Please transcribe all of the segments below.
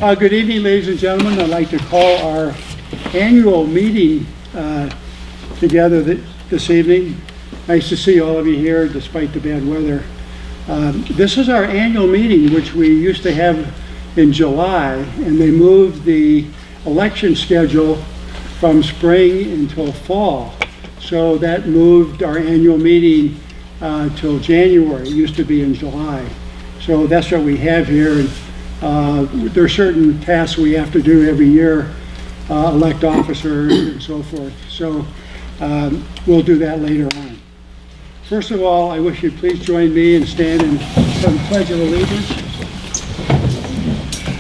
Good evening, ladies and gentlemen. I'd like to call our annual meeting together this evening. Nice to see all of you here despite the bad weather. This is our annual meeting, which we used to have in July, and they moved the election schedule from spring until fall. So that moved our annual meeting till January. It used to be in July. So that's what we have here. There are certain tasks we have to do every year, elect officers and so forth. So we'll do that later on. First of all, I wish you'd please join me and stand and have a pledge of allegiance.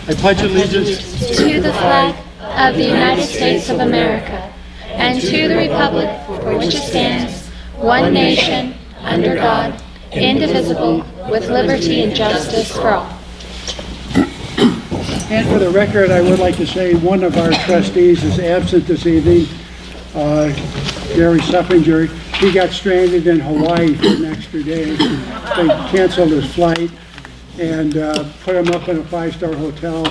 I pledge allegiance to the flag of the United States of America and to the republic for which it stands, one nation, under God, indivisible, with liberty and justice for all. And for the record, I would like to say one of our trustees is absent this evening, Gary Suppinger. He got stranded in Hawaii for an extra day. They canceled his flight and put him up in a 5-star hotel.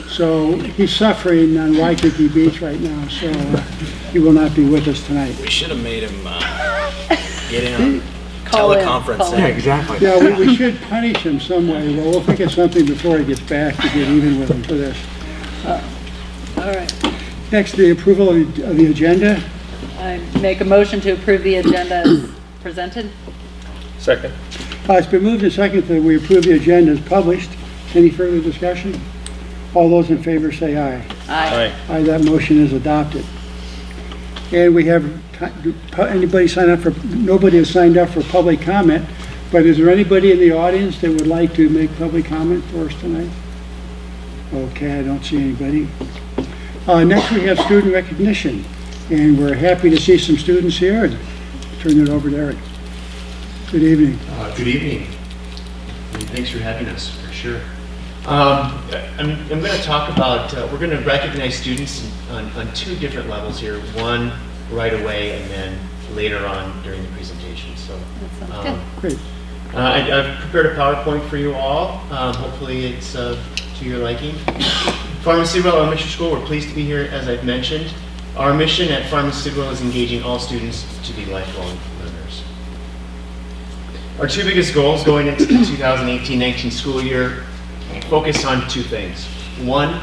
So he's suffering on Waikiki Beach right now, so he will not be with us tonight. We should have made him get in on teleconference. Yeah, exactly. Yeah, we should punish him some way. Well, we'll think of something before he gets back to get even with him for this. All right. Next, the approval of the agenda. I make a motion to approve the agenda as presented. Second. It's been moved and seconded that we approve the agenda as published. Any further discussion? All those in favor say aye. Aye. Aye, that motion is adopted. And we have, anybody sign up for, nobody has signed up for public comment, but is there anybody in the audience that would like to make public comment for us tonight? Okay, I don't see anybody. Next we have student recognition, and we're happy to see some students here. And turn it over to Eric. Good evening. Good evening. And thanks for having us, for sure. I'm going to talk about, we're going to recognize students on two different levels here. One right away and then later on during the presentation. So, That sounds good. Great. I've prepared a PowerPoint for you all. Hopefully it's to your liking. Farm and Sidwell Elementary School, we're pleased to be here, as I've mentioned. Our mission at Farm and Sidwell is engaging all students to be lifelong learners. Our two biggest goals going into the 2018-19 school year focus on two things. One,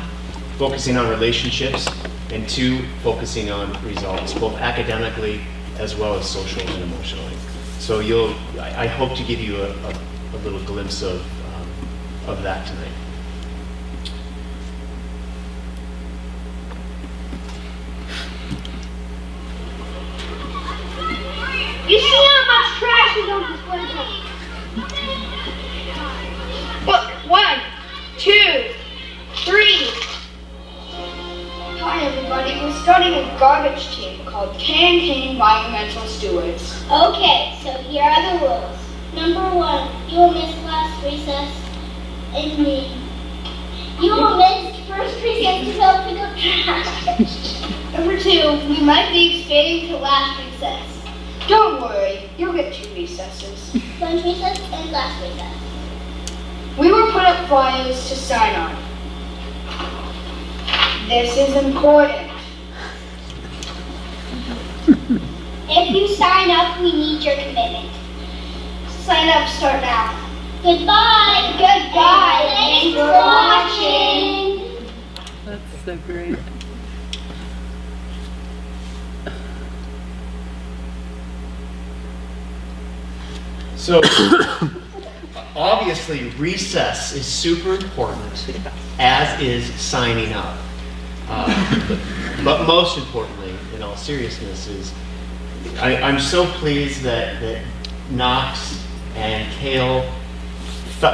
focusing on relationships, and two, focusing on results, both academically as well as socially and emotionally. So I hope to give you a little glimpse of that tonight. You see how much trash is on display table? Look, 1, 2, 3. Hi everybody, we're starting a garbage team called K&K Environmental Stewards. Okay, so here are the rules. Number 1, you will miss last recess and me. You will miss first recess to go pick up trash. Number 2, we might be expanding to last recess. Don't worry, you'll get 2 recesses. Lunch recess and last recess. We will put up flyers to sign on. This is important. If you sign up, we need your commitment. Sign up, start now. Goodbye. Goodbye. Thanks for watching. That's so great. So, obviously, recess is super important, as is signing up. But most importantly, in all seriousness, is I'm so pleased that Knox and Kale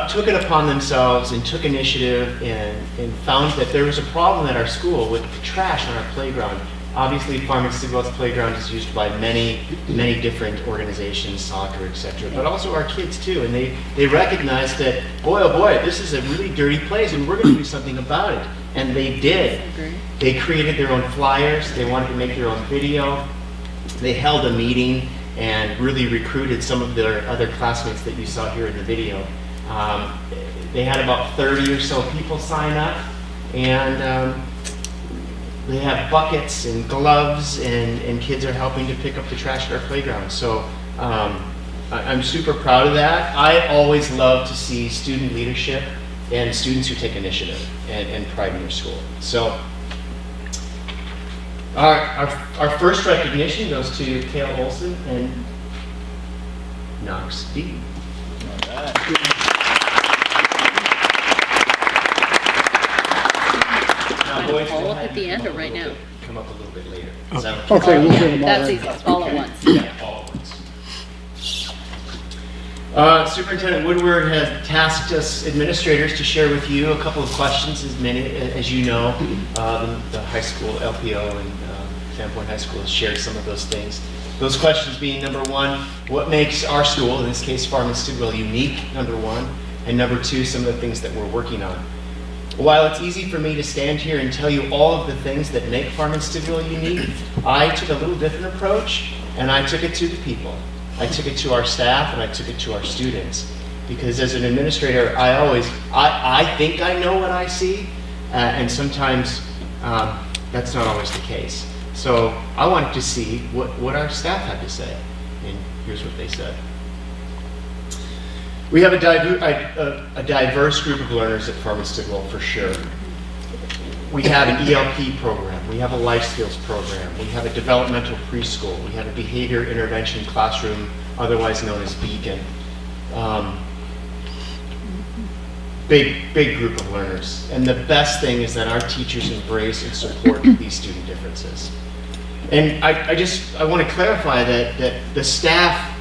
took it upon themselves and took initiative and found that there was a problem at our school with trash on our playground. Obviously, Farm and Sidwell's playground is used by many different organizations, soccer, etc., but also our kids too. And they recognized that, boy, oh boy, this is a really dirty place and we're going to do something about it. And they did. They created their own flyers. They wanted to make their own video. They held a meeting and really recruited some of their other classmates that you saw here in the video. They had about 30 or so people sign up. and they have buckets and gloves, and kids are helping to pick up the trash at our playground. So I'm super proud of that. I always love to see student leadership and students who take initiative and pride in their school. So our first recognition goes to Kayla Olson and Knox D. Now, boys, All up at the end or right now? come up a little bit later. Okay, we'll do them all That's right. easy, all at once. Yeah, all at once. Superintendent Woodward has tasked us administrators to share with you a couple of questions. As you know, the high school LPO and Sandpoint High School has shared some of those things. Those questions being, number one, what makes our school, in this case Farmington Stidwell, unique, number one, and number two, some of the things that we're working on. While it's easy for me to stand here and tell you all of the things that make Farmington Stidwell unique, I took a little different approach, and I took it to the people. I took it to our staff, and I took it to our students. Because as an administrator, I think I know what I see, and sometimes that's not always the case. So I wanted to see what our staff had to say, and here's what they said. We have a diverse group of learners at Farmington Stidwell for sure. We have an ELP program, we have a life skills program, we have a developmental preschool, we have a behavior intervention classroom, otherwise known as Beacon. Big group of learners. And the best thing is that our teachers embrace and support these student differences. And I want to clarify that the staff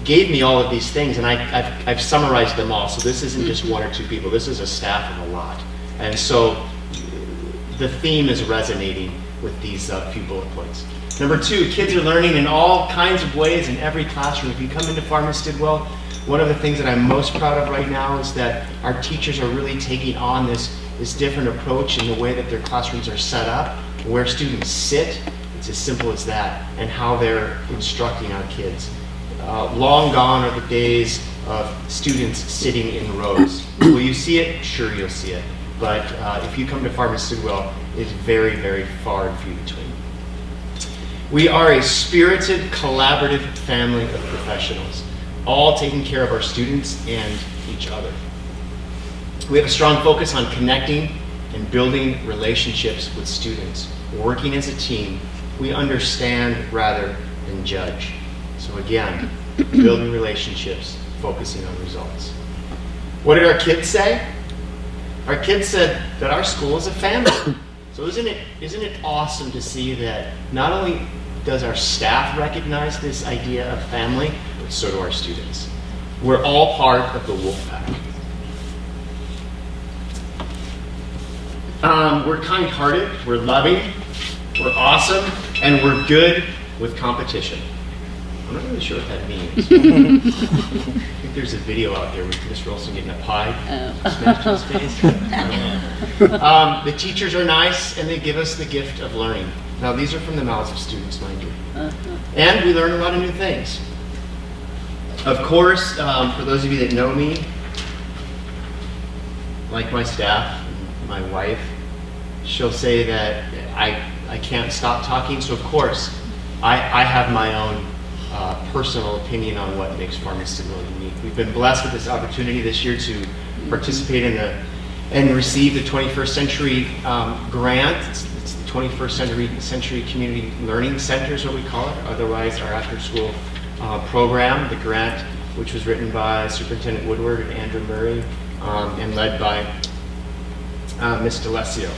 gave me all of these things, and I've summarized them all. So this isn't just one or two people. This is a staff of a lot. And so the theme is resonating with these few bullet points. Number two, kids are learning in all kinds of ways in every classroom. If you come into Farmington Stidwell, one of the things that I'm most proud of right now is that our teachers are really taking on this different approach in the way that their classrooms are set up, where students sit. It's as simple as that, and how they're instructing our kids. Long gone are the days of students sitting in rows. Will you see it? Sure, you'll see it. But if you come to Farmington Stidwell, it's very, very far and few between. We are a spirited, collaborative family of professionals, all taking care of our students and each other. We have a strong focus on connecting and building relationships with students. Working as a team, we understand rather than judge. So again, building relationships, focusing on results. What did our kids say? Our kids said that our school is a family. So isn't it awesome to see that not only does our staff recognize this idea of family, but so do our students. We're all part of the Wolfpack. We're kind-hearted, we're loving, we're awesome, and we're good with competition. I'm not really sure what that means. I think there's a video out there with Mr. Olson getting a pie smashed in his face. The teachers are nice, and they give us the gift of learning. Now, these are from the mouths of students, mind you. And we learn a lot of new things. Of course, for those of you that know me, like my staff, my wife, she'll say that I can't stop talking. So, of course, I have my own personal opinion on what makes Farmington Stidwell unique. We've been blessed with this opportunity this year to participate in and receive the 21st Century grant. It's the 21st Century Community Learning Center is what we call it, otherwise our after-school program, the grant, which was written by Superintendent Woodward and Andrew Murray and led by Ms. DeLessio.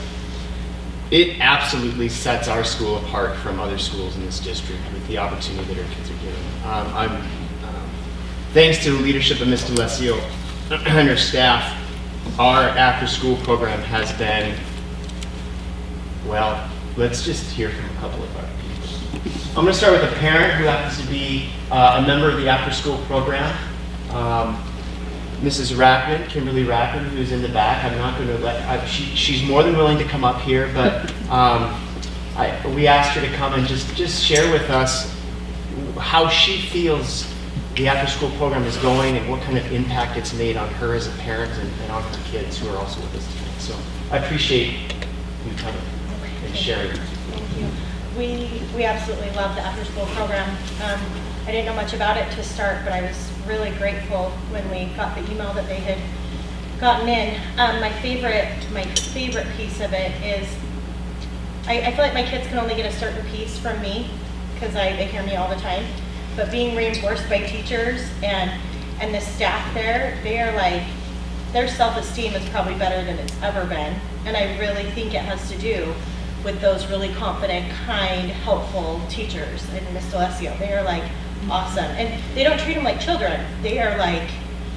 It absolutely sets our school apart from other schools in this district with the opportunity that our kids are given. Thanks to the leadership of Ms. DeLessio and her staff, our after-school program has been, well, let's just hear from a couple of our people. I'm going to start with a parent who happens to be a member of the after-school program. Mrs. Rackman, Kimberly Rackman, who's in the back. I'm not going to she's more than willing to come up here, but we asked her to come and just share with us how she feels the after-school program is going and what kind of impact it's made on her as a parent and on her kids who are also with us tonight. So I appreciate you coming and sharing. Thank you. We absolutely love the after-school program. I didn't know much about it to start, but I was really grateful when we got the email that they had gotten in. My favorite piece of it is I feel like my kids can only get a certain piece from me because they hear me all the time. But being reinforced by teachers and the staff there, they are like, their self-esteem is probably better than it's ever been. And I really think it has to do with those really confident, kind, helpful teachers in Miss D'Alessio. They are like awesome. And they don't treat them like children. They are like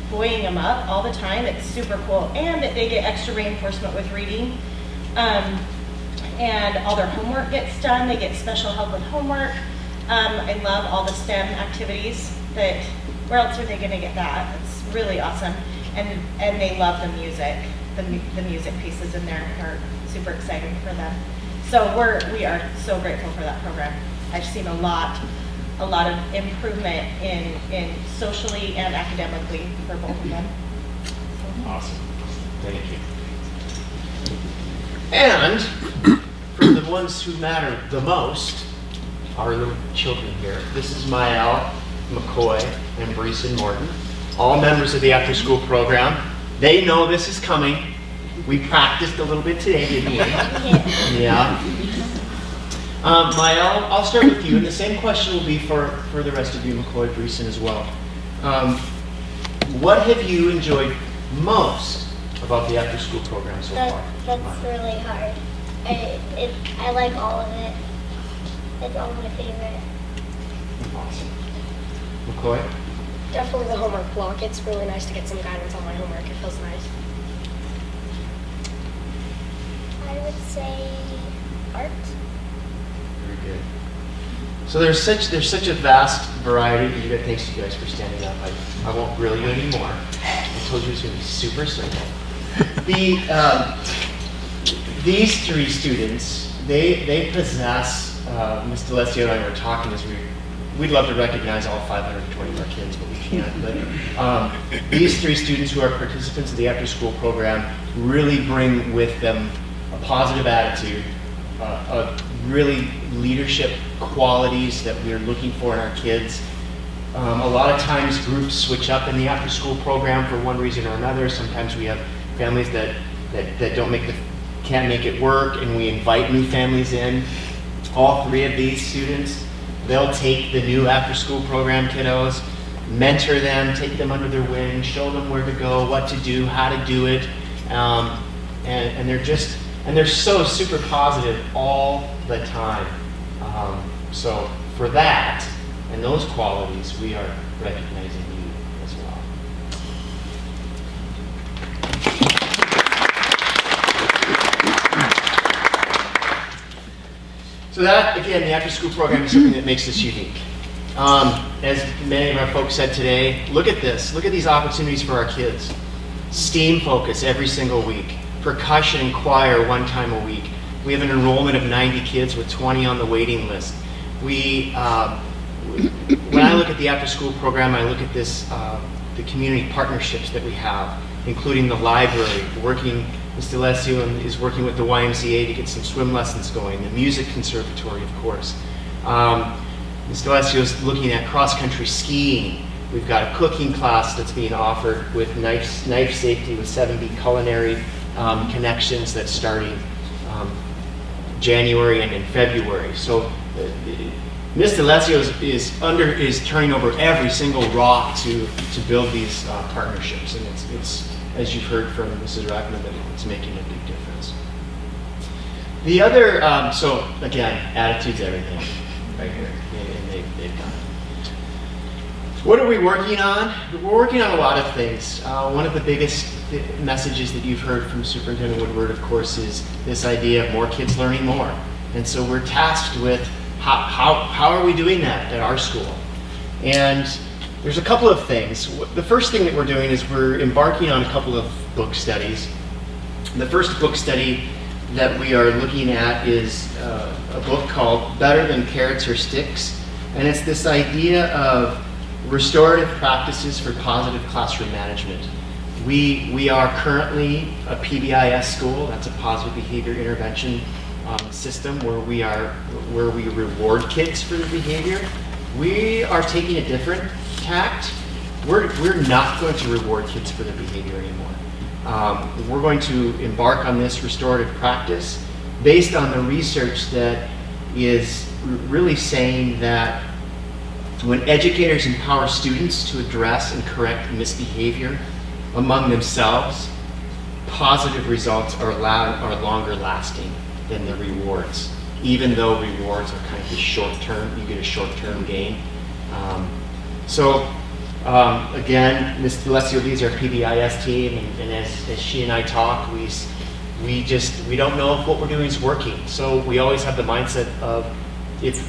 buoying them up all the time. It's super cool. And that they get extra reinforcement with reading. And all their homework gets done. They get special help with homework. I love all the STEM activities that, where else are they going to get that? It's really awesome. And they love the music. The music pieces in there are super exciting for them. So we are so grateful for that program. I've seen a lot of improvement in socially and academically for both of them. Awesome. Thank you. And for the ones who matter the most, our little children here. This is Mael, McCoy, and Breeson Morton, all members of the after-school program. They know this is coming. We practiced a little bit today, didn't we? Yeah. Mael, I'll start with you, and the same question will be for the rest of you, McCoy, Breeson as well. What have you enjoyed most about the after-school program so far? That's really hard. I like all of it. It's all my favorite. Awesome. McCoy? Definitely the homework block. It's really nice to get some guidance on my homework. It feels nice. I would say art. Very good. So there's such a vast variety. Thanks to you guys for standing up. I won't grill you anymore. I told you it was going to be super simple. These three students, they possess. Ms. D'Alessio and I were talking as we'd love to recognize all 520 of our kids, but we can't. But these three students who are participants of the after-school program really bring with them a positive attitude, really leadership qualities that we're looking for in our kids. A lot of times groups switch up in the after-school program for one reason or another. Sometimes we have families that can't make it work, and we invite new families in. All three of these students, they'll take the new after-school program kiddos, mentor them, take them under their wing, show them where to go, what to do, how to do it, and they're so super positive all the time. So for that and those qualities, we are recognizing you as well. So that, again, the after-school program is something that makes us unique. As many of our folks said today, look at this. Look at these opportunities for our kids. STEAM focus every single week. Percussion and choir one time a week. We have an enrollment of 90 kids with 20 on the waiting list. When I look at the after-school program, I look at the community partnerships that we have, including the library, Ms. D'Alessio is working with the YMCA to get some swim lessons going, the music conservatory, of course. Ms. D'Alessio is looking at cross-country skiing. We've got a cooking class that's being offered with knife safety with 7B culinary connections that's starting January and in February. So Ms. D'Alessio is turning over every single rock to build these partnerships, and it's as you've heard from Mrs. Rackman, that it's making a big difference. The other, so again, attitude's everything right here, and they've got it. What are we working on? We're working on a lot of things. One of the biggest messages that you've heard from Superintendent Woodward, of course, is this idea of more kids learning more. And so we're tasked with how are we doing that at our school? And there's a couple of things. The first thing that we're doing is we're embarking on a couple of book studies. The first book study that we are looking at is a book called Better Than Carrots or Sticks. And it's this idea of restorative practices for positive classroom management. We are currently a PBIS school. That's a positive behavior intervention system where we reward kids for their behavior. We are taking a different tact. We're not going to reward kids for their behavior anymore. We're going to embark on this restorative practice based on the research that is really saying that when educators empower students to address and correct misbehavior among themselves, positive results are longer lasting than the rewards. Even though rewards are kind of short term, you get a short term gain. Again, Ms. D'Alessio leads our PBIS team, and as she and I talk, we don't know if what we're doing is working. So we always have the mindset of if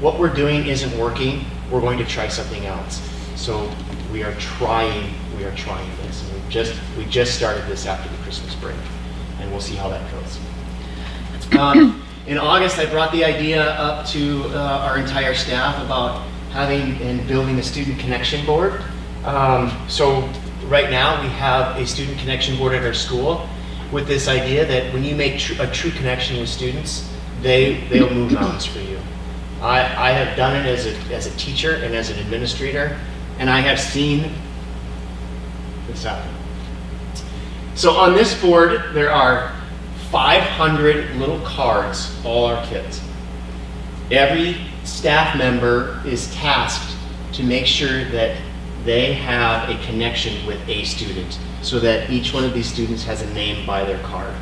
what we're doing isn't working, we're going to try something else. So we are trying this. And we just started this after the Christmas break, and we'll see how that goes. In August, I brought the idea up to our entire staff about having and building a student connection board. So right now we have a student connection board at our school with this idea that when you make a true connection with students, they'll move mountains for you. I have done it as a teacher and as an administrator, and I have seen this happen. So on this board, there are 500 little cards, all our kids. Every staff member is tasked to make sure that they have a connection with a student so that each one of these students has a name by their card.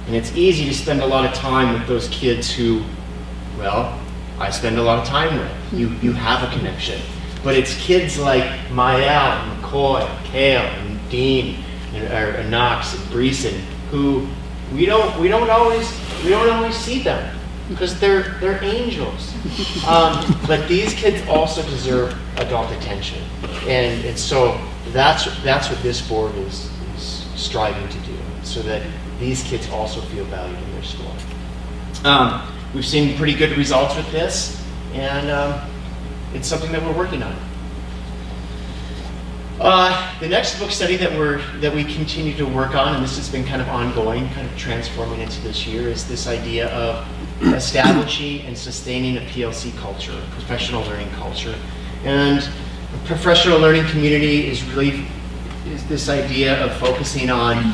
And it's easy to spend a lot of time with those kids who, well, I spend a lot of time with. You have a connection. But it's kids like Mael, and McCoy, Kale, and Dean, and Knox, and Breeson, who we don't always see them because they're angels. But these kids also deserve adult attention, and so that's what this board is striving to do, so that these kids also feel valued in their school. We've seen pretty good results with this, and it's something that we're working on. The next book study that we continue to work on, and this has been kind of ongoing, kind of transforming into this year, is this idea of establishing and sustaining a PLC culture, a professional learning culture. And the professional learning community is this idea of focusing on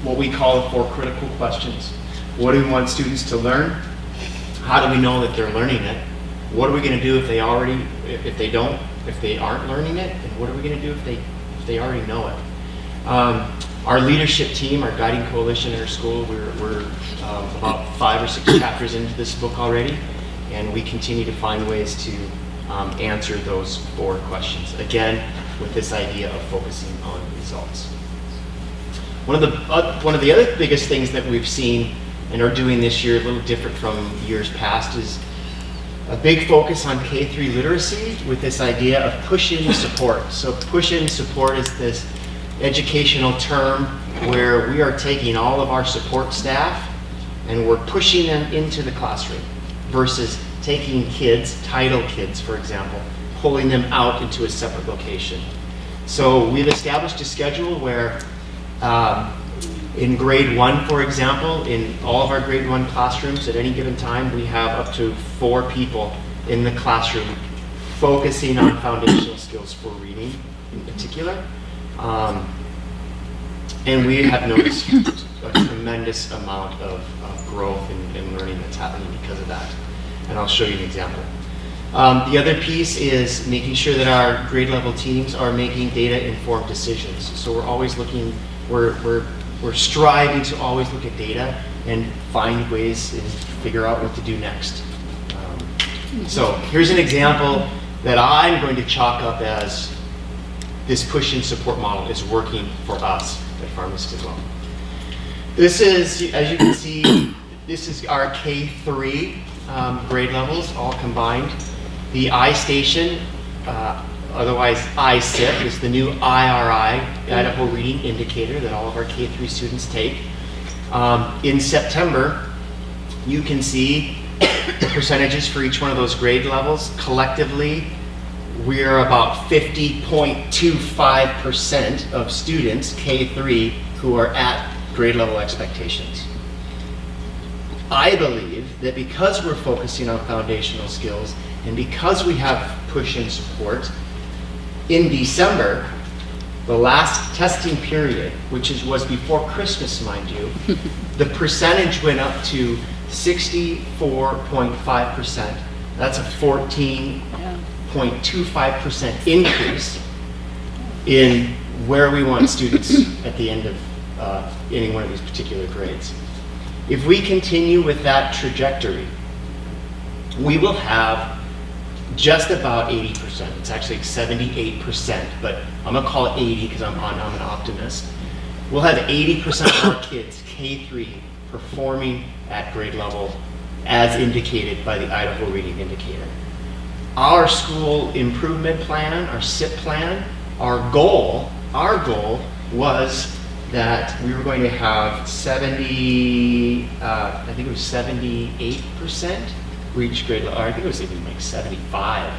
what we call the 4 critical questions. What do we want students to learn? How do we know that they're learning it? What are we going to do if they aren't learning it? And what are we going to do if they already know it? Our leadership team, our guiding coalition at our school, we're about 5 or 6 chapters into this book already, and we continue to find ways to answer those 4 questions. Again, with this idea of focusing on results. One of the other biggest things that we've seen and are doing this year, a little different from years past, is a big focus on K-3 literacy with this idea of push-in support. So push-in support is this educational term where we are taking all of our support staff and we're pushing them into the classroom versus taking kids, title kids for example, pulling them out into a separate location. So we've established a schedule where in grade 1, for example, in all of our grade 1 classrooms at any given time, we have up to 4 people in the classroom focusing on foundational skills for reading in particular. And we have noticed a tremendous amount of growth and learning that's happening because of that. And I'll show you an example. The other piece is making sure that our grade level teams are making data-informed decisions. So we're always looking, we're striving to always look at data and find ways and figure out what to do next. So here's an example that I'm going to chalk up as this push-in support model is working for us at Pharmacist as well. This is, as you can see, this is our K3 grade levels all combined. The iStation, otherwise iSIP, is the new IRI, Idaho Reading Indicator, that all of our K3 students take. In September, you can see the percentages for each one of those grade levels. Collectively, we're about 50.25% of students, K-3, who are at grade level expectations. I believe that because we're focusing on foundational skills and because we have push and support, in December, the last testing period, which was before Christmas, mind you, the percentage went up to 64.5%. That's a 14.25% increase in where we want students at the end of any one of these particular grades. If we continue with that trajectory, we will have just about 80%. It's actually 78%, but I'm gonna call it 80 because I'm an optimist. We'll have 80% of our kids, K-3, performing at grade level as indicated by the Idaho Reading Indicator. Our school improvement plan, our SIP plan, our goal was that we were going to have 78% reach grade level, or I think it was even like 75.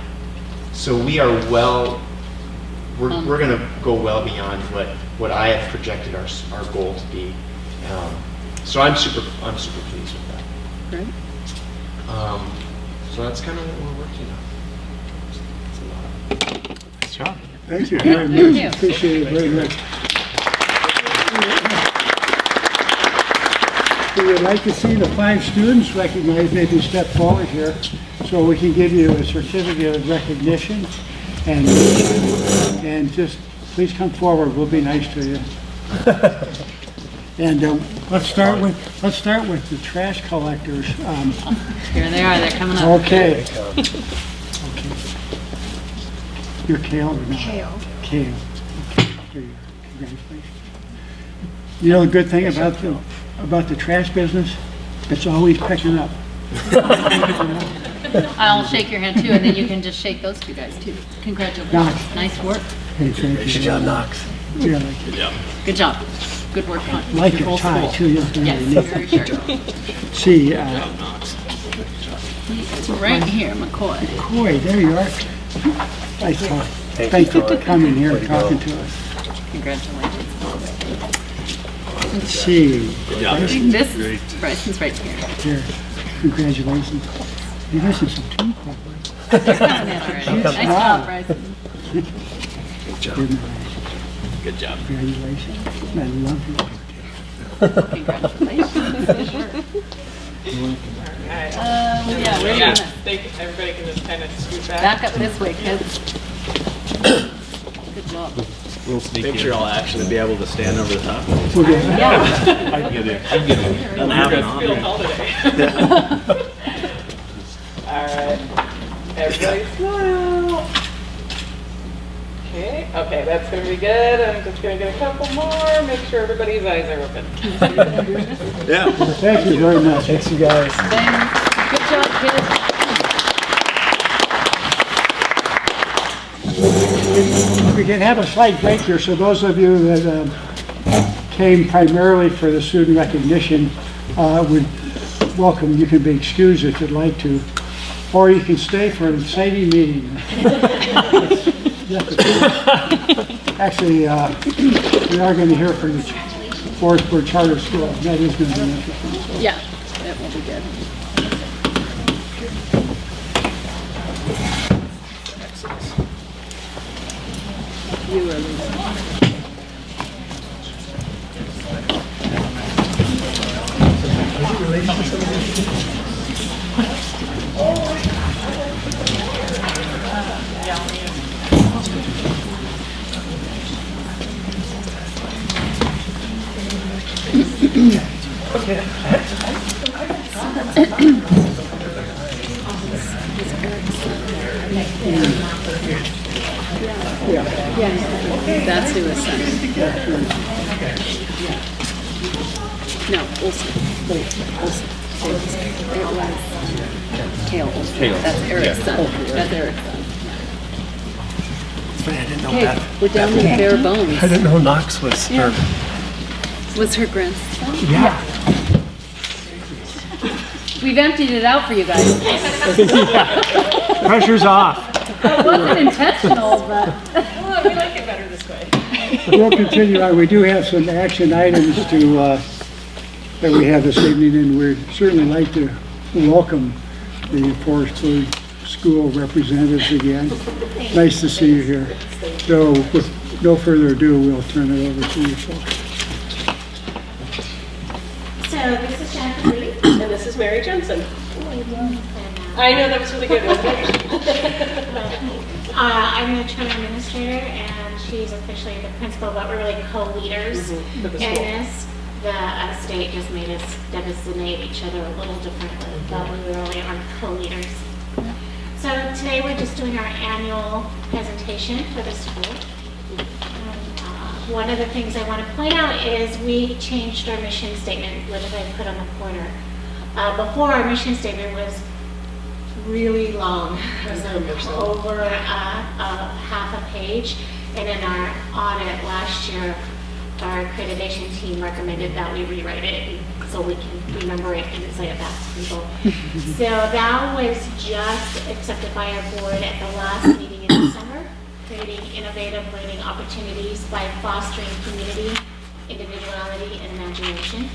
So we are we're gonna go well beyond what I have projected our goal to be. So I'm super pleased with that. Great. So that's kind of what we're working on. Nice job. Thank you very much. Thank you. Appreciate it very much. We would like to see the 5 students recognized, maybe step forward here, so we can give you a certificate of recognition. And just please come forward. We'll be nice to you. And let's start with the trash collectors. Here they are, they're coming up. Okay. You're Kale or not? Kale. Okay, congratulations. You know the good thing about the trash business? It's always picking up. I'll shake your hand too, and then you can just shake those two guys too. Congratulations. Knox. Nice work. Hey, thank you. Good job, Knox. Yeah, like it. Good job. Good work on Like your your whole tie school. too. Yes, very sure. See, It's right here, McCoy. Coy, there you are. Nice talk. Thank you for coming here and talking to us. Congratulations. Let's see. This is Bryson's right here. Here, congratulations. You listen some tea, You're coming in already. Nice job, Bryson. Good job. Congratulations. I love you. Congratulations. Sure. Yeah, we're Yeah, gonna everybody can just kind of scoot back. back up this way, kids. Good job. Make sure I'll actually be able to stand over the top. We'll get Yeah. I can get in. Doesn't You happen guys feel often. tall today. All right, everybody smile. Okay, that's gonna be good. I'm just gonna get a couple more. Make sure everybody's eyes are open. Yeah. Thank you very much. Thanks, you guys. Thanks. Good job, kids. We can have a slight break here, so those of you that came primarily for the student recognition would welcome. You can be excused if you'd like to, or you can stay for an exciting meeting. Actually, we are going to hear from the Forestburg Charter School. That is going to be interesting. So. Yeah, that will be good. You are leaving. That's who his son is. No, Olsen. Olsen. It was Kale Olsen. That's Eric's son. That's Eric's son. I didn't know Okay, we're down to bare bones. I didn't know Knox was her. Was her grandson? Yeah. We've emptied it out for you guys. Pressure's off. It wasn't intentional, but. Oh, we like it better this way. We'll continue on. We do have some action items that we have this evening, and we'd certainly like to welcome the Forestburg School representatives again. Nice to see you here. So with no further ado, we'll turn it over to you folks. So this is Jennifer Lee. And this is Mary Jensen. I know, that was really good, wasn't it? I'm the term administrator, and she's officially the principal, but we're really co-leaders For in the school. this. The state just made us designate each other a little differently, but we really are co-leaders. So today we're just doing our annual presentation for the school. One of the things I want to point out is we changed our mission statement, which I put on the corner. Before, our mission statement was really long. It was over half a page. And in our audit last year, our accreditation team recommended that we rewrite it so we can remember it and say it back to people. So that was just accepted by our board at the last meeting in the summer, creating innovative learning opportunities by fostering community, individuality, and imagination.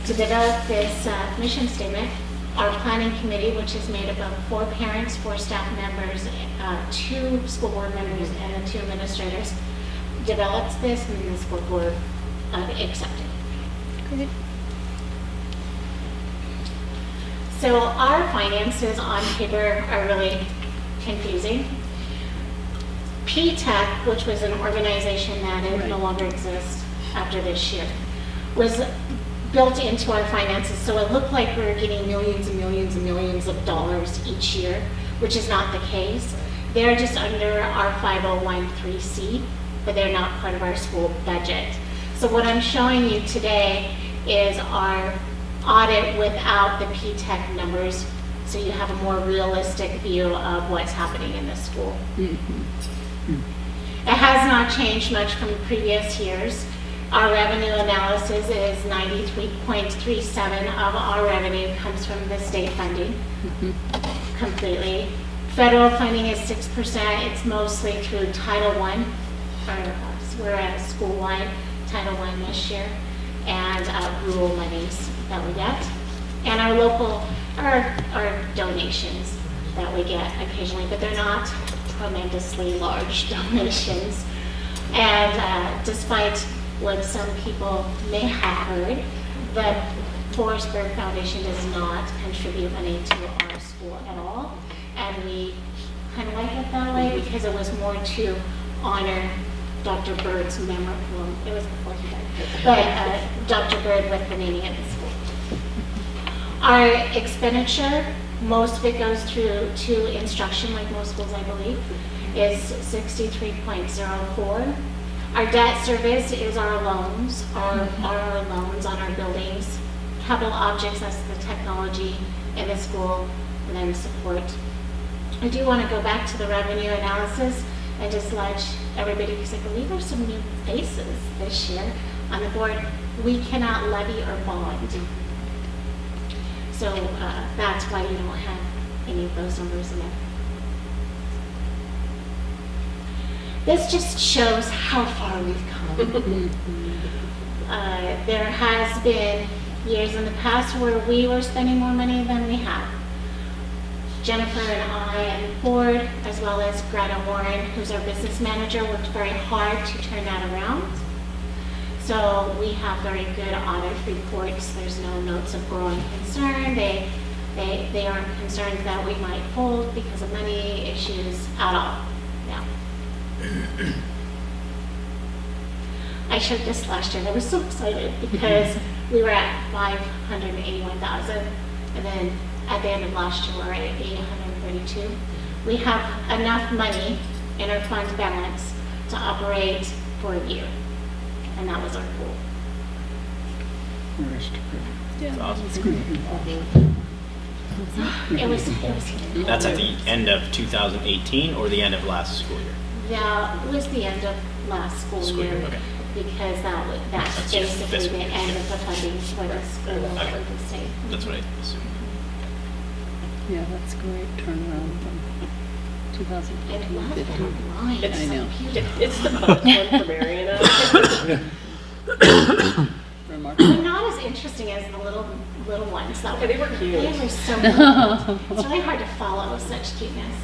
To develop this mission statement, our planning committee, which is made up of 4 parents, 4 staff members, 2 school board members, and the 2 administrators, develops this, and the school board accepted. So our finances on paper are really confusing. P-TECH, which was an organization that no longer exists after this year, was built into our finances, so it looked like we were getting millions and millions and millions of dollars each year, which is not the case. They're just under our 501(c), but they're not part of our school budget. So what I'm showing you today is our audit without the P-TECH numbers, so you have a more realistic view of what's happening in the school. It has not changed much from previous years. Our revenue analysis is 93.37 of our revenue comes from the state funding completely. Federal funding is 6%. It's mostly through Title I. We're at a school-wide Title I this year, and rural monies that we get, and our local, our donations that we get occasionally, but they're not tremendously large donations. And despite what some people may have heard, the Forestburg Foundation does not contribute money to our school at all, and we kind of like it that way because it was more to honor Dr. Bird's memory. Well, it was before he died, but Dr. Bird with the naming of the school. Our expenditure, most of it goes through to instruction, like most schools, I believe, is 63.04. Our debt service is our loans, our loans on our buildings, capital objects, that's the technology in the school, and then support. I do want to go back to the revenue analysis and just let everybody, because I believe there's some new faces this year on the board. We cannot levy or bond. So that's why you don't have any of those numbers in there. This just shows how far we've come. There has been years in the past where we were spending more money than we have. Jennifer and I and the board, as well as Greta Warren, who's our business manager, worked very hard to turn that around. So we have very good audit reports. There's no notes of growing concern. They aren't concerned that we might fold because of money issues at all. No. I showed this last year. I was so excited because we were at 581,000, and then at the end of last year we're at 832. We have enough money in our fund balance to operate for a year, and that was our goal. It was huge. That's at the end of 2018 or the end of last school year? Yeah, it was the end of last school year, okay. Because that's That's just basically this the one, end yeah. of the funding for the school Okay. for the state. That's what I assumed. Yeah, that's great turnaround from 2014, 15. It's, I know. it's the best one for Mary and I. Remarkable. They're not as interesting as the little ones though. Yeah, they were cute. They were so cute. It's really hard to follow such cuteness.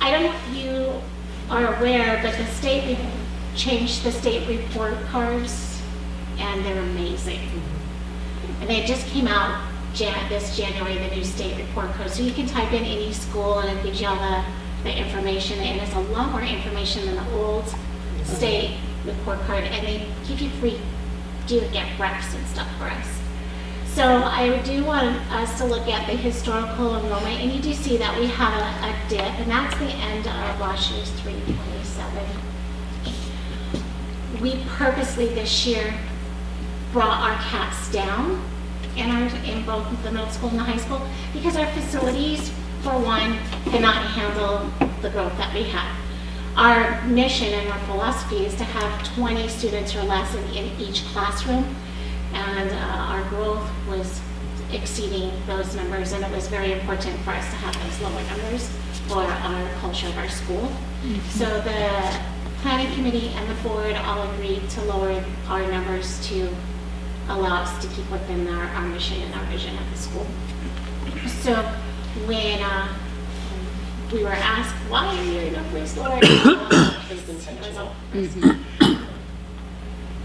I don't know if you are aware, but the state changed the state report cards, and they're amazing. And they just came out this January, the new state report card. So you can type in any school, and it gives you all the information, and it's a lot more information than the old state report card, and they give you free get reps and stuff for us. So I do want us to look at the historical enrollment, and you do see that we have a dip, and that's the end of last year's 327. We purposely this year brought our caps down in both the middle school and the high school because our facilities, for one, cannot handle the growth that we have. Our mission and our philosophy is to have 20 students or less in each classroom, and our growth was exceeding those numbers, and it was very important for us to have those lower numbers for our culture of our school. So the planning committee and the board all agreed to lower our numbers to allow us to keep within our mission and our vision of the school. So when we were asked, why are your numbers lower?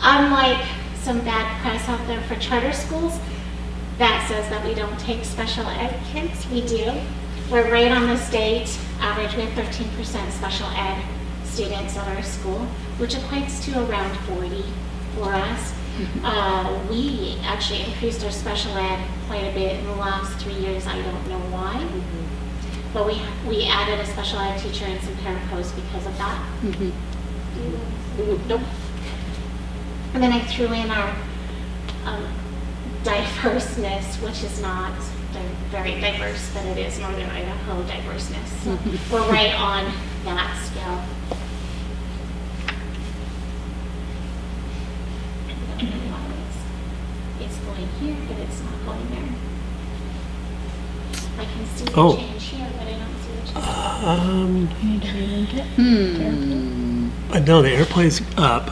Unlike some bad press out there for charter schools that says that we don't take special ed kids, we do. We're right on the state average. We have 13% special ed students at our school, which equates to around 40 for us. We actually increased our special ed quite a bit in the last 3 years. I don't know why. But we added a special ed teacher and some parapros because of that. Nope. And then I threw in our diverseness, which is not very diverse, but it is Northern Idaho diverseness. So we're right on that scale. It's going here, but it's not going there. I can see the change here, but I don't see the change. No, the airplay's up.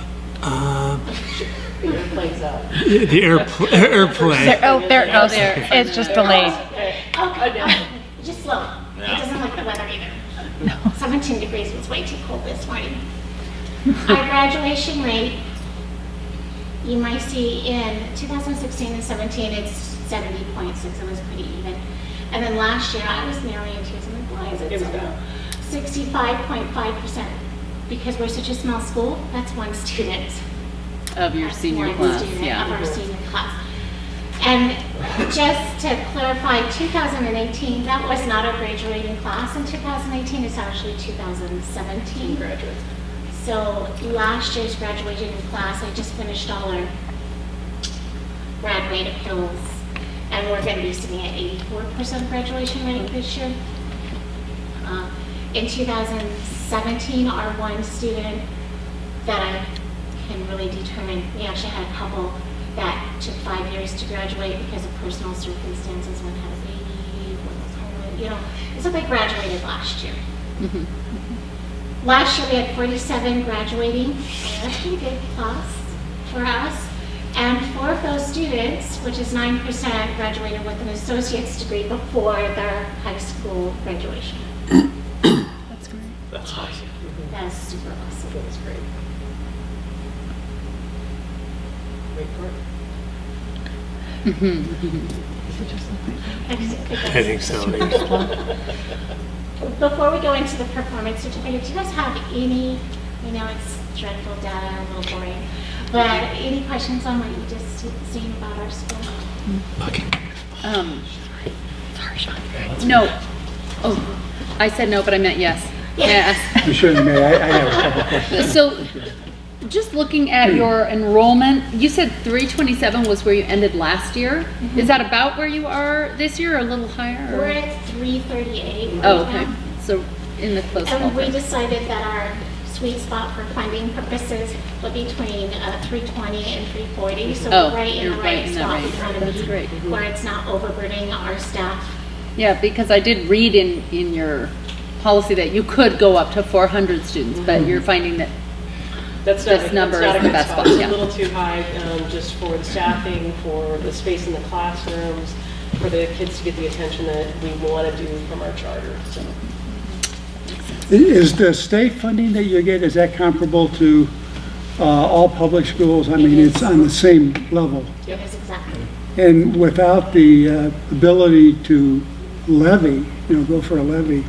Airplane's up. The airplay. Oh, there it goes. It's just delayed. Okay, just slow. It doesn't like the weather either. 17 degrees was way too cold this morning. Our graduation rate, you might see in 2016 and 17, it's 70.6. It was pretty even. And then last year, I was nearly in tears. I'm like, why is it so low? 65.5%. Because we're such a small school, that's one student. Of your That's senior one class, student yeah. Of our senior class. And just to clarify, 2018, that was not a graduating class. In 2018, it's actually 2017. Graduates. So last year's graduating class, I just finished all our grad rate appeals, and we're going to be sitting at 84% graduation rate this year. In 2017, our one student that I can really determine, we actually had a couple that took 5 years to graduate because of personal circumstances. One had a baby, one was home, so they graduated last year. Last year we had 47 graduating, and that's a pretty good class for us. And 4 of those students, which is 9%, graduated with an associate's degree before their high school graduation. That's great. That's awesome. That's super awesome. That was great. Wait for it. I think so. Before we go into the performance certificate, do you guys have any, it's dreadful data, a little boring, but any questions on what you just seen about our school? Okay. Sorry, Sean. No. Oh, I said no, but I meant yes. Yes. You sure may. I have a couple questions. So, just looking at your enrollment, you said 327 was where you ended last year. Is that about where you are this year, or a little higher? Or? We're at 338 right Oh, okay. now. So in the close. And we ballpark. decided that our sweet spot for funding purposes would be between 320 and 340. So Oh, we're right in you're the right right in that spot range. in front of That's me, great. where it's not overburdening our staff. Yeah, because I did read in your policy that you could go up to 400 students, but you're finding that That's not, This number that's not is a the good best spot. one, It's yeah. a little too high, just for the staffing, for the space in the classrooms, for the kids to get the attention that we want to do from our charter, so. Is the state funding that you get, is that comparable to all public schools? I mean, it's on the same level. It is exactly. And without the ability to levy, go for a levy,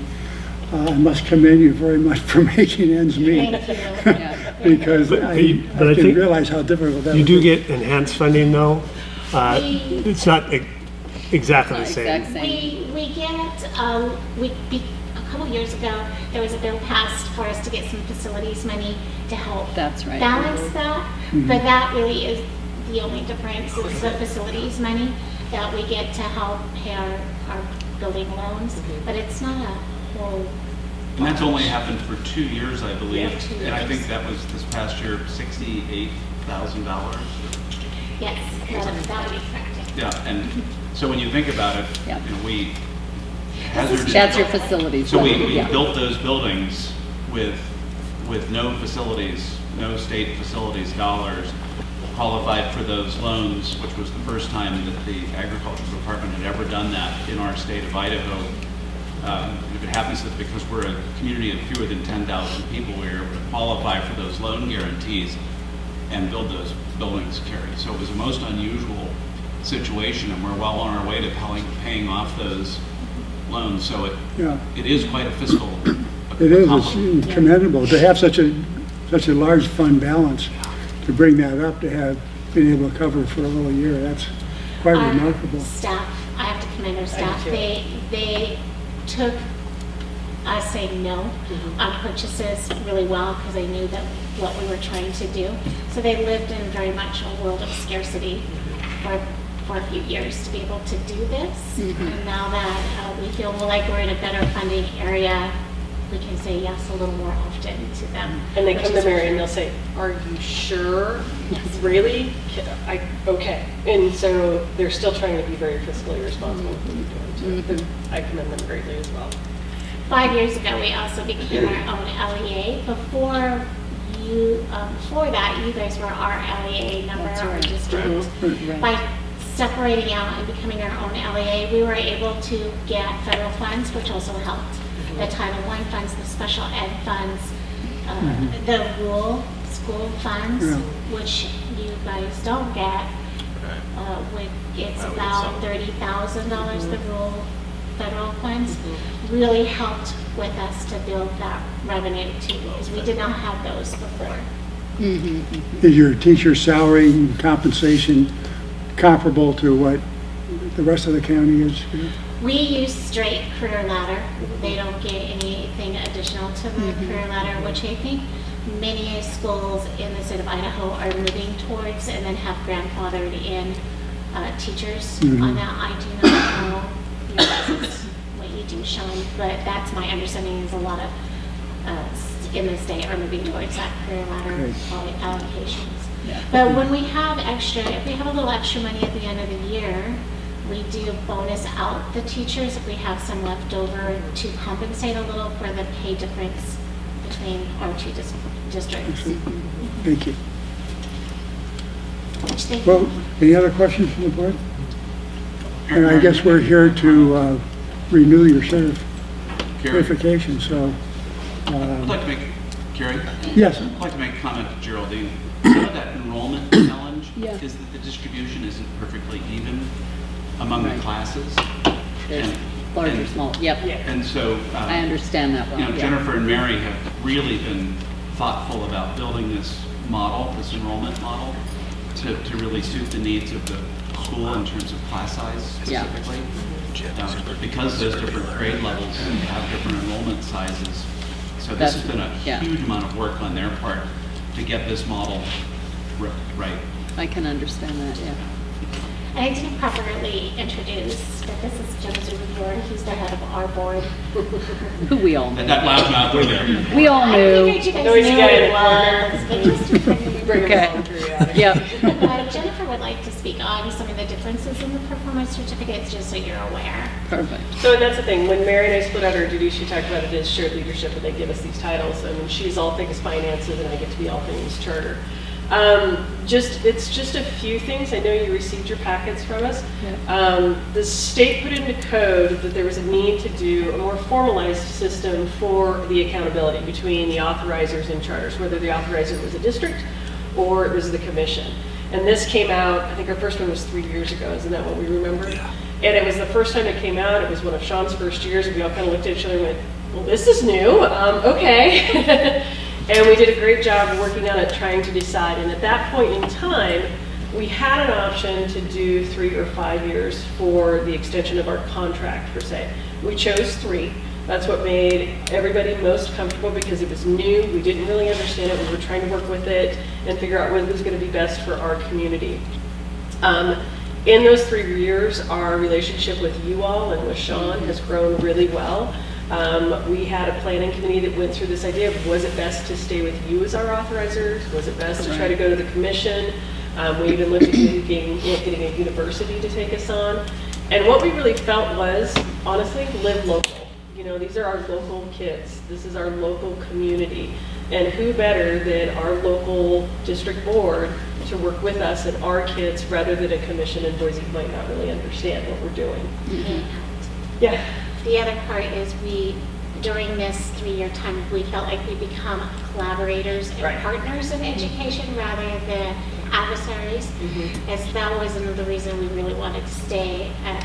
I must commend you very much for making ends meet. Thank you. Because But I I can think realize how difficult that You would do be. get enhanced funding though. It's not exactly the same. exact same. We get, a couple years ago, there was a bill passed for us to get some facilities money to help That's right. balance that. But that really is the only difference, is the facilities money that we get to help pay our building loans. But it's not a whole. And that's only happened for 2 years, I believe. Yeah, 2 And I years. think that was this past year, $68,000. Yes, that would be correct. Yeah, and so when you think about it, Yeah. we hazarded. That's your facilities. So we yeah. built those buildings with no facilities, no state facilities dollars, qualified for those loans, which was the first time that the agricultural department had ever done that in our state of Idaho. If it happens that because we're a community of fewer than 10,000 people, we were able to qualify for those loan guarantees and build those buildings, Carrie. So it was a most unusual situation, and we're well on our way to paying off those loans. So Yeah, it is quite a fiscal it is, accomplishment. it's commendable to have such a large fund balance, to bring that up, to have been able to cover for a whole year, that's quite Our remarkable. Staff, I have to commend our staff. too. They took us saying no on purchases really well, because they knew that what we were trying to do. So they lived in very much a world of scarcity for a few years to be able to do this. And now that we feel like we're in a better funding area, we can say yes a little more often to them. And they come which to is Mary great. and they'll say, are you sure? Yes. Really? Okay. And so they're still trying to be very fiscally responsible with what they're doing too. I commend them greatly as well. 5 years ago, we also became our own LEA. Before that, you guys were our LEA number, That's our right. district. Right. By separating out and becoming our own LEA, we were able to get federal funds, which also helped. The Title I funds, the special ed funds, the rural school funds, Yeah. which you guys don't get. It's about $30,000, the rural federal funds, really helped with us to build that revenue too, because we did not have those before. Is your teacher salary and compensation comparable to what the rest of the county is? We use straight career ladder. They don't get anything additional to the career ladder, which I think many schools in the state of Idaho are moving towards, and then have grandfathered in teachers on that. I do not know your guys' what you do, Sean, but that's my understanding, is a lot of in the state are moving towards that career ladder Great. allocations. But when we have extra, if we have a little extra money at the end of the year, we do bonus out the teachers if we have some left over, to compensate a little for the pay difference between our two districts. Thank you. Which they Well, any other questions from the board? And I guess we're here to renew your Carrie, certification, so, I'd like to make, Carrie? yes. I'd like to make a comment to Geraldine. Some of that enrollment challenge Yeah. is that the distribution isn't perfectly even among the Right. classes. There's And- large or and- small, yep. And so, I understand that you well, know, yeah. Jennifer and Mary have really been thoughtful about building this model, this enrollment model, to really suit the needs of the school in terms of class size Yeah. specifically. Because those different grade levels have different enrollment sizes. So this has been a Yeah. huge amount of work on their part to get this model right. I can understand that, yeah. And I didn't properly introduce, but this is Jim Zuberborn. He's the head of our board. Who we all know. And that loudmouth over there. We all I knew. figured you guys Noisy knew guy who in it the corner. was, but just Bring Okay. him along periodically. Yep. Jennifer would like to speak on some of the differences in the performance certificates, just so you're aware. Perfect. So, and that's the thing, when Mary and I split out our duties, she talked about it as shared leadership, and they give us these titles. I mean, she's all things finances, and I get to be all things charter. It's just a few things. I know you received your packets from us. The state put into code that there was a need to do a more formalized system for the accountability between the authorizers and charters, whether the authorizer was a district or it was the commission. And this came out, I think our first one was 3 years ago, isn't that what we remember? Yeah. And it was the first time it came out, it was one of Sean's first years, and we all kind of looked at each other and went, well, this is new, okay. And we did a great job working on it, trying to decide. And at that point in time, we had an option to do 3 or 5 years for the extension of our contract, per se. We chose 3. That's what made everybody most comfortable because it was new. We didn't really understand it. We were trying to work with it and figure out what was going to be best for our community. In those 3 years, our relationship with you all and with Sean has grown really well. We had a planning committee that went through this idea of, was it best to stay with you as our authorizers? Was it best to try to go to the commission? We even looked at getting a university to take us on. And what we really felt was, honestly, live local. You know, these are our local kids. This is our local community. And who better than our local district board to work with us and our kids rather than a commission in Boise who might not really understand what we're doing. Mm-hmm. Yeah. The other part is during this 3-year time, we felt like we become collaborators and partners in education rather than adversaries. As that was another reason we really wanted to stay at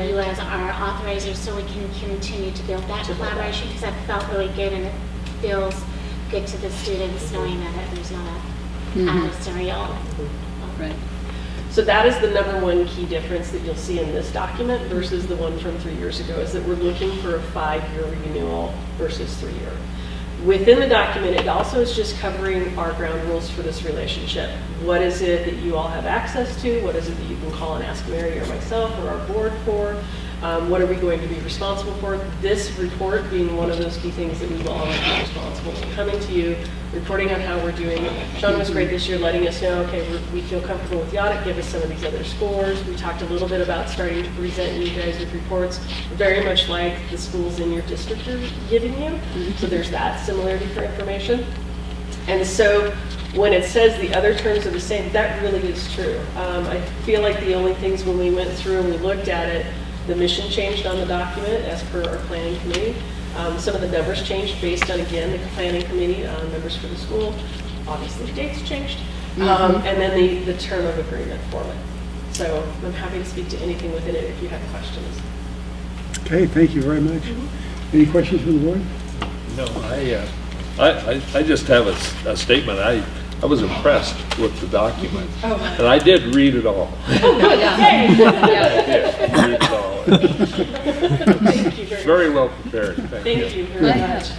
you as our authorizers, so we can continue to build that collaboration, because that felt really good, and it feels good to the students knowing that there's not an adversarial. Right. So that is the number one key difference that you'll see in this document versus the one from 3 years ago, is that we're looking for a 5-year renewal versus 3-year. Within the document, it also is just covering our ground rules for this relationship. What is it that you all have access to? What is it that you can call and ask Mary or myself or our board for? What are we going to be responsible for? This report being one of those key things that we will always be responsible for. Coming to you, reporting on how we're doing. Sean was great this year letting us know, okay, we feel comfortable with the audit, give us some of these other scores. We talked a little bit about starting to present you guys with reports, very much like the schools in your district are giving you. So there's that similarity for information. And so when it says the other terms are the same, that really is true. I feel like the only things when we went through and we looked at it, the mission changed on the document as per our planning committee. Some of the numbers changed based on, again, the planning committee members for the school. Obviously, dates changed. And then the term of agreement for it. So I'm happy to speak to anything within it if you have questions. Okay, thank you very much. Any questions from the board? No, I just have a statement. I was impressed with the document, and I did read it all. Oh, good. Yay. I did read it all. Thank you very Very well prepared. Thank you very much.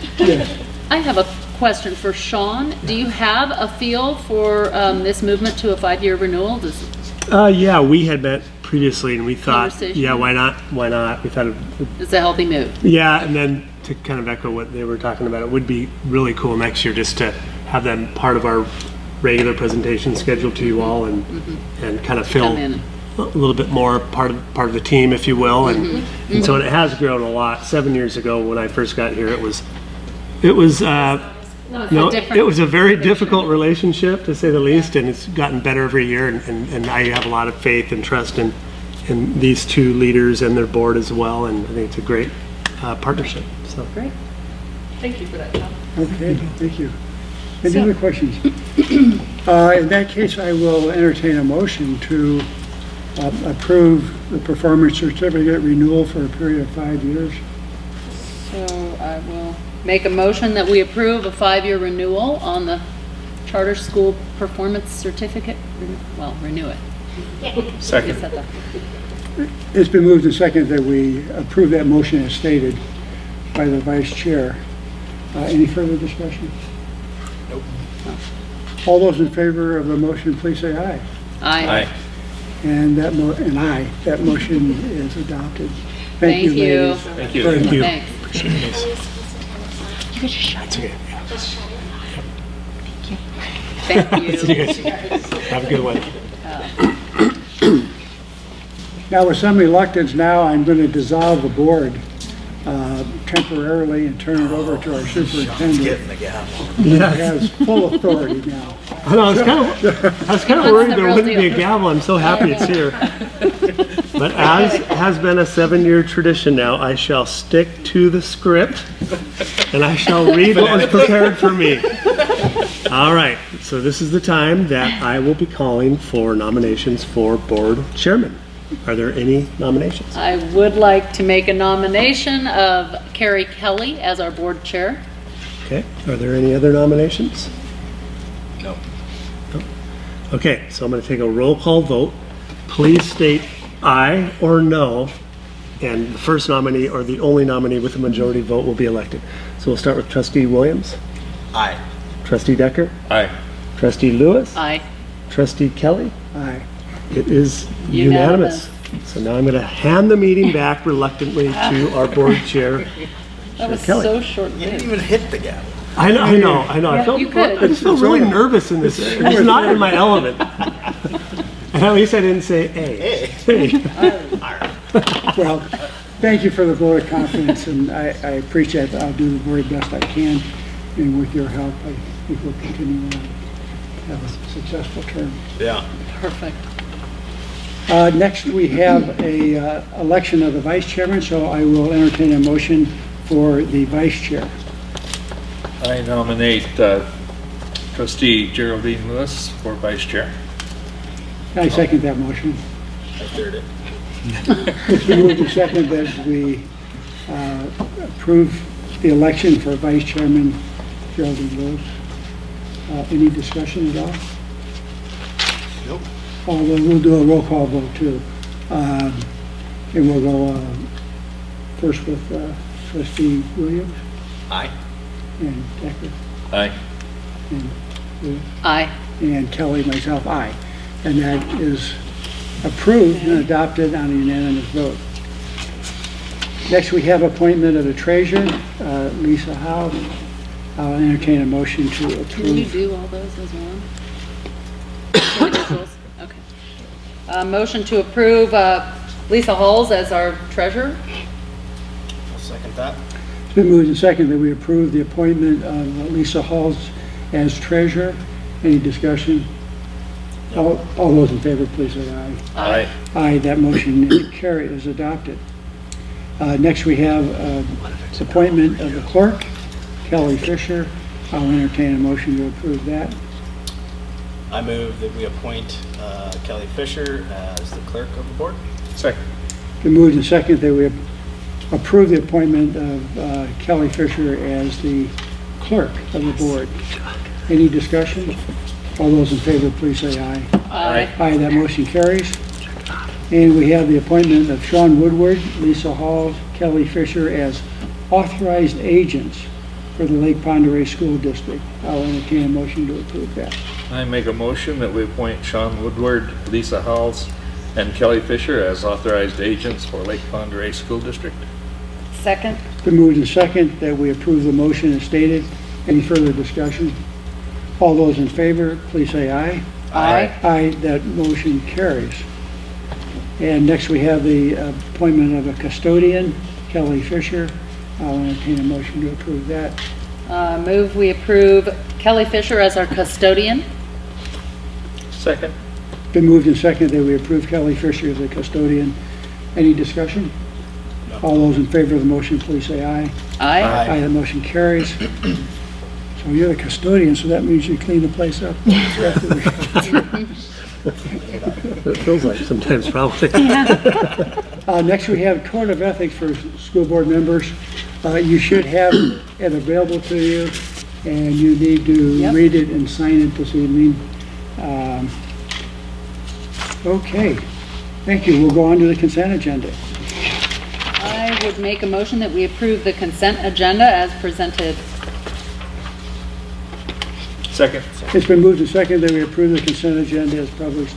I have a question for Sean. Do you have a feel for this movement to a 5-year renewal? Yeah, we had met previously, and we thought, Conversation. yeah, why not? Why not? We thought, It's a healthy move. yeah, and then to kind of echo what they were talking about, it would be really cool next year just to have them part of our regular presentation scheduled to you all, and kind of fill Come in. a little bit more part of the team, if you will, and so it has grown a lot. 7 years ago, when I first got here, it was a very difficult relationship, to say the least, and it's gotten better every year, and I have a lot of faith and trust in these two leaders and their board as well, and I think it's a great partnership. So Great. Thank you for that, Tom. Okay, thank you. Any other questions? In that case, I will entertain a motion to approve the performance certificate renewal for a period of 5 years. So I will make a motion that we approve a 5-year renewal on the charter school performance certificate. Well, renew it. Second. It's been moved and seconded that we approve that motion as stated by the vice chair. Any further discussion? Nope. All those in favor of the motion, please say aye. Aye. And that motion is adopted. Thank you, Thank you. ladies. Thank you. Very much. Thanks. Thank you. Have a good one. Now, with some reluctance now, I'm going to dissolve the board temporarily and turn it over to our superintendent. Getting the gavel. Who has full authority now. I know, I was kind of worried there wouldn't be a gavel. I'm so happy it's here. But as has been a 7-year tradition now, I shall stick to the script and I shall read what was prepared for me. All right, so this is the time that I will be calling for nominations for board chairman. Are there any nominations? I would like to make a nomination of Carrie Kelly as our board chair. Okay, are there any other nominations? No. Okay, so I'm going to take a roll call vote. Please state aye or no, and the first nominee or the only nominee with a majority vote will be elected. So we'll start with Trustee Williams, Aye. Trustee Decker, Aye. Trustee Lewis, Aye. Trustee Kelly. Aye. It is unanimous. So now I'm going to hand the meeting back reluctantly to our board chair, That was Kelly. so You short-lived. didn't even hit the gavel. I know. I felt, you could. I just felt really nervous in this. It was not in my element. And at least I didn't say A. Well, thank you for the vote of confidence, and I appreciate that. I'll do the very best I can, and with your help, I think we'll continue to have a successful term. Yeah. Perfect. Next, we have a election of the vice chairman, so I will entertain a motion for the vice chair. I nominate trustee Geraldine Lewis for vice chair. I second that motion. I third it. It's been moved and seconded that we approve the election for vice chairman Geraldine Lewis. Any discussion at all? Nope. Although we'll do a roll call vote too. And we'll go first with trustee Williams Aye. and Decker Aye. and Lewis Aye. and Kelly, myself, aye. And that is approved and adopted on a unanimous vote. Next, we have appointment of the treasurer, Lisa Howe. I'll entertain a motion to Can you approve. do all those as one? Individuals? Okay. Motion to approve Lisa Halls as our treasurer. I'll second that. It's been moved and seconded that we approve the appointment of Lisa Halls as treasurer. Any discussion? All those in favor, please say aye. Aye. Aye, that motion is adopted. Next, we have appointment of the clerk, Kelly Fisher. I'll entertain a motion to approve that. I move that we appoint Kelly Fisher as the clerk of the board. Second. Been moved and seconded that we approve the appointment of Kelly Fisher as the clerk of the board. Any discussion? All those in favor, please say aye. Aye. Aye, that motion carries. And we have the appointment of Sean Woodward, Lisa Hall, Kelly Fisher as authorized agents for the Lake Ponderay School District. I'll entertain a motion to approve that. I make a motion that we appoint Sean Woodward, Lisa Halls, and Kelly Fisher as authorized agents for Lake Ponderay School District. Second. Been moved and seconded that we approve the motion as stated. Any further discussion? All those in favor, please say aye. Aye. Aye, that motion carries. And next we have the appointment of a custodian, Kelly Fisher. I'll entertain a motion to approve that. Move we approve Kelly Fisher as our custodian. Second. Been moved and seconded that we approve Kelly Fisher as a custodian. Any discussion? No. All those in favor of the motion, please say aye. Aye. Aye, the motion carries. So you're the custodian, so that means you clean the place up. It feels like sometimes probably. Next, we have Code of Ethics for school board members. You should have it available to you, and you need to Yep. read it and sign it this evening. Okay, thank you. We'll go on to the consent agenda. I would make a motion that we approve the consent agenda as presented. Second. It's been moved and seconded that we approve the consent agenda as published.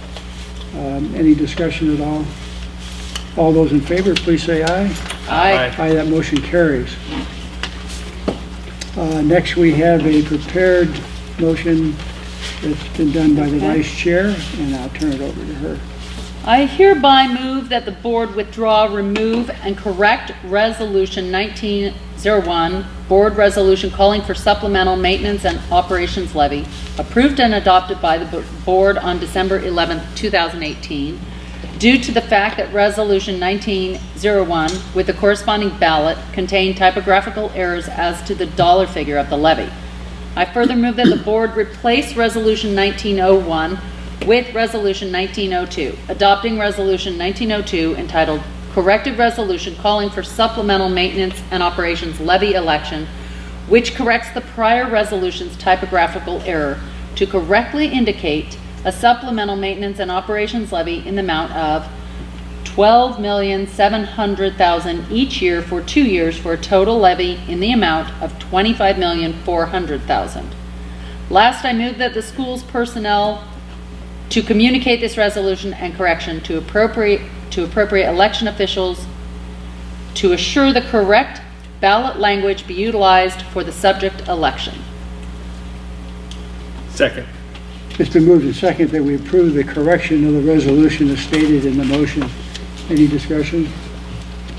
Any discussion at all? All those in favor, please say aye. Aye. Aye, that motion carries. Next, we have a prepared motion that's been done by the Okay. vice chair, and I'll turn it over to her. I hereby move that the board withdraw, remove, and correct Resolution 1901, board resolution calling for supplemental maintenance and operations levy, approved and adopted by the board on December 11th, 2018, due to the fact that Resolution 1901 with the corresponding ballot contained typographical errors as to the dollar figure of the levy. I further move that the board replace Resolution 1901 with Resolution 1902, adopting Resolution 1902 entitled Corrected Resolution Calling for Supplemental Maintenance and Operations Levy Election, which corrects the prior resolution's typographical error to correctly indicate a supplemental maintenance and operations levy in the amount of $12,700,000 each year for 2 years for a total levy in the amount of $25,400,000. Last, I move that the school's personnel to communicate this resolution and correction to appropriate election officials to assure the correct ballot language be utilized for the subject election. Second. It's been moved and seconded that we approve the correction of the resolution as stated in the motion. Any discussion?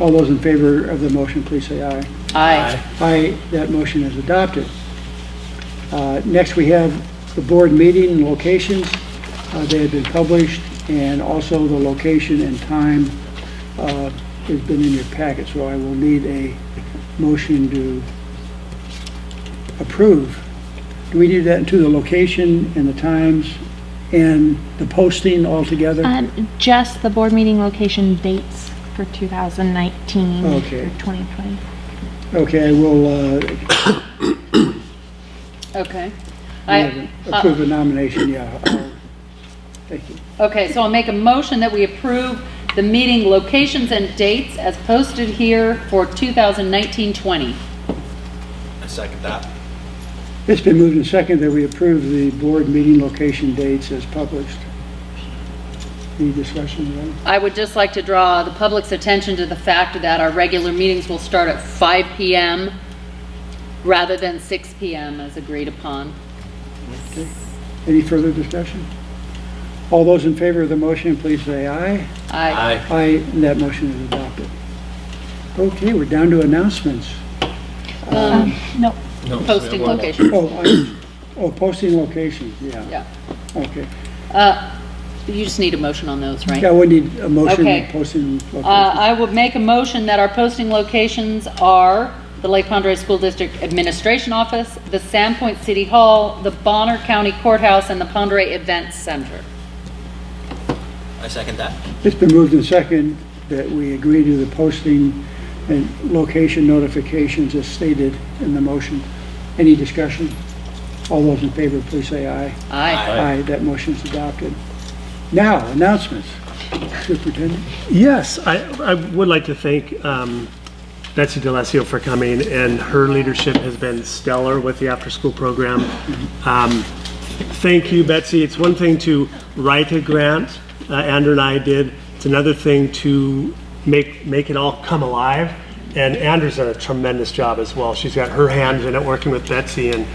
All those in favor of the motion, please say aye. Aye. Aye, that motion is adopted. Next, we have the board meeting locations. They have been published, and also the location and time has been in your packet, so I will need a motion to approve. Do we do that into the location and the times and the posting altogether? Just the board meeting location dates for 2019 Okay. or 2020. Okay, I will Okay. approve the nomination, yeah. Thank you. Okay, so I'll make a motion that we approve the meeting locations and dates as posted here for 2019-20. I second that. It's been moved and seconded that we approve the board meeting location dates as published. Any discussion, Ron? I would just like to draw the public's attention to the fact that our regular meetings will start at 5 p.m. rather than 6 p.m. as agreed upon. Okay. Any further discussion? All those in favor of the motion, please say aye. Aye. Aye, and that motion is adopted. Okay, we're down to announcements. No. Posting locations. Posting locations, yeah. Yeah. Okay. You just need a motion on those, right? Yeah, we need a motion Okay. on posting locations. I would make a motion that our posting locations are the Lake Pondere School District Administration Office, the Sandpoint City Hall, the Bonner County Courthouse, and the Pondere Event Center. I second that. It's been moved and seconded that we agree to the posting and location notifications as stated in the motion. Any discussion? All those in favor, please say aye. Aye. Aye, that motion is adopted. Now, announcements. Superintendent? Yes, I would like to thank Betsy DeLassio for coming, and her leadership has been stellar with the after-school program. Thank you, Betsy. It's one thing to write a grant, Andrew and I did. It's another thing to make it all come alive, and Andrew's done a tremendous job as well. She's got her hands in it working with Betsy, and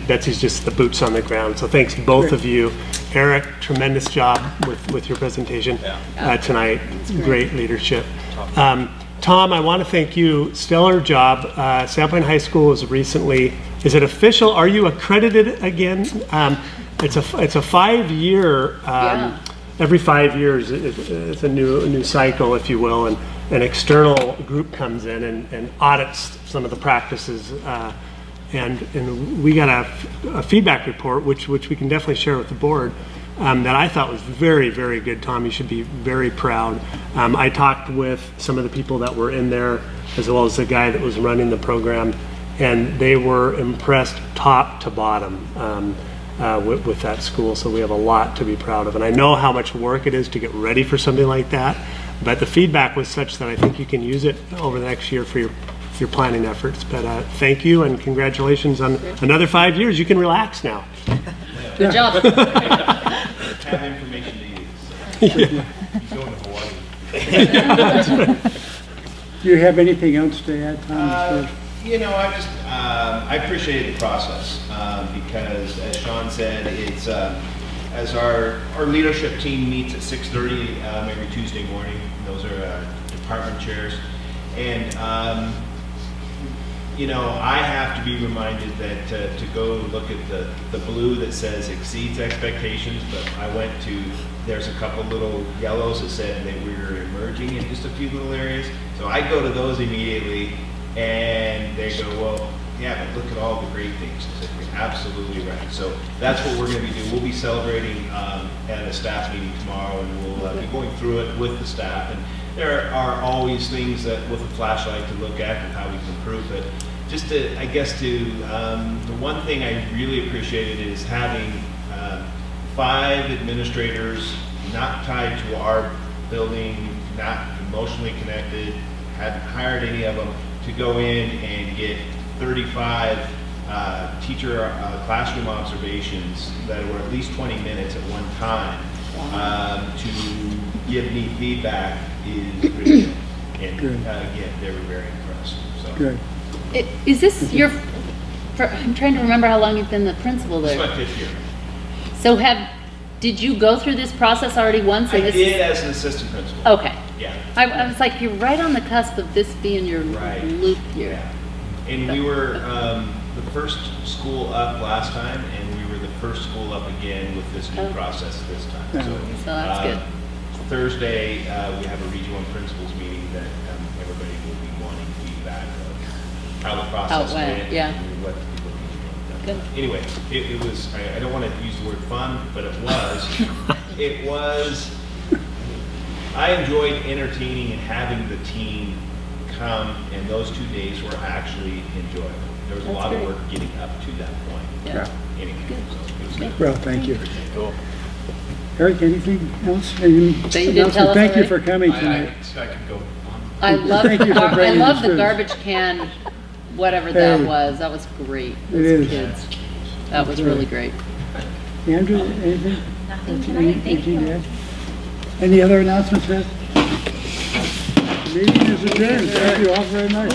Betsy's just the boots on the ground. So thanks both of you. Eric, tremendous job with your presentation tonight. Great leadership. Tom, I want to thank you. Stellar job. Sandpoint High School was recently, is it official? Are you accredited again? It's a 5-year, every 5 years, it's a new cycle, if you will, and an external group comes in and audits some of the practices. And we got a feedback report, which we can definitely share with the board, that I thought was very, very good. Tom, you should be very proud. I talked with some of the people that were in there, as well as the guy that was running the program, and they were impressed top to bottom with that school. So we have a lot to be proud of. And I know how much work it is to get ready for something like that, but the feedback was such that I think you can use it over the next year for your planning efforts. But thank you and congratulations on another 5 years. You can relax now. Good job. Have information to use. Do you have anything else to add, Thomas? You know, I appreciate the process because, as Sean said, it's as our leadership team meets at 6:30 every Tuesday morning. Those are department chairs, and you know, I have to be reminded that to go look at the blue that says exceeds expectations, but I went to, there's a couple little yellows that said that we were emerging in just a few little areas. So I go to those immediately and they go, well, yeah, but look at all the great things. I said, you're absolutely right. So that's what we're going to be doing. We'll be celebrating at a staff meeting tomorrow, and we'll be going through it with the staff. And there are always things that with a flashlight to look at and how we can improve it. Just to, I guess, the one thing I really appreciated is having 5 administrators not tied to our building, not emotionally connected, hadn't hired any of them, to go in and get 35 teacher classroom observations that were at least 20 minutes at one time to give me feedback is pretty good. And again, they were very impressed. So. Good. Is this your, I'm trying to remember how long you've been the principal there. This is my 5th year. So did you go through this process already once? I did as an assistant principal. Okay. Yeah. I was like, you're right on the cusp of this being your loop year. Yeah. And we were the first school up last time, and we were the first school up again with this new process this time. So that's good. Thursday, we have a regional principals meeting that everybody will be wanting feedback of how the process went, yeah. and what people need to do. Good. Anyway, it was, I don't want to use the word fun, but it was, I enjoyed entertaining and having the team come, and those 2 days were actually enjoyable. There was a lot of work getting up to that point. Yeah. Anyway, so it was good. Well, thank you. Cool. Eric, anything else? Thank you for coming tonight. I could go on. I love Thank you for bringing the this to us. garbage can, whatever that was. That was great. It is. Kids. That was really great. Andrew, anything? Nothing tonight, thank you. Anything to add? Any other announcements, Beth? The meeting is adjourned. Thank you all very much.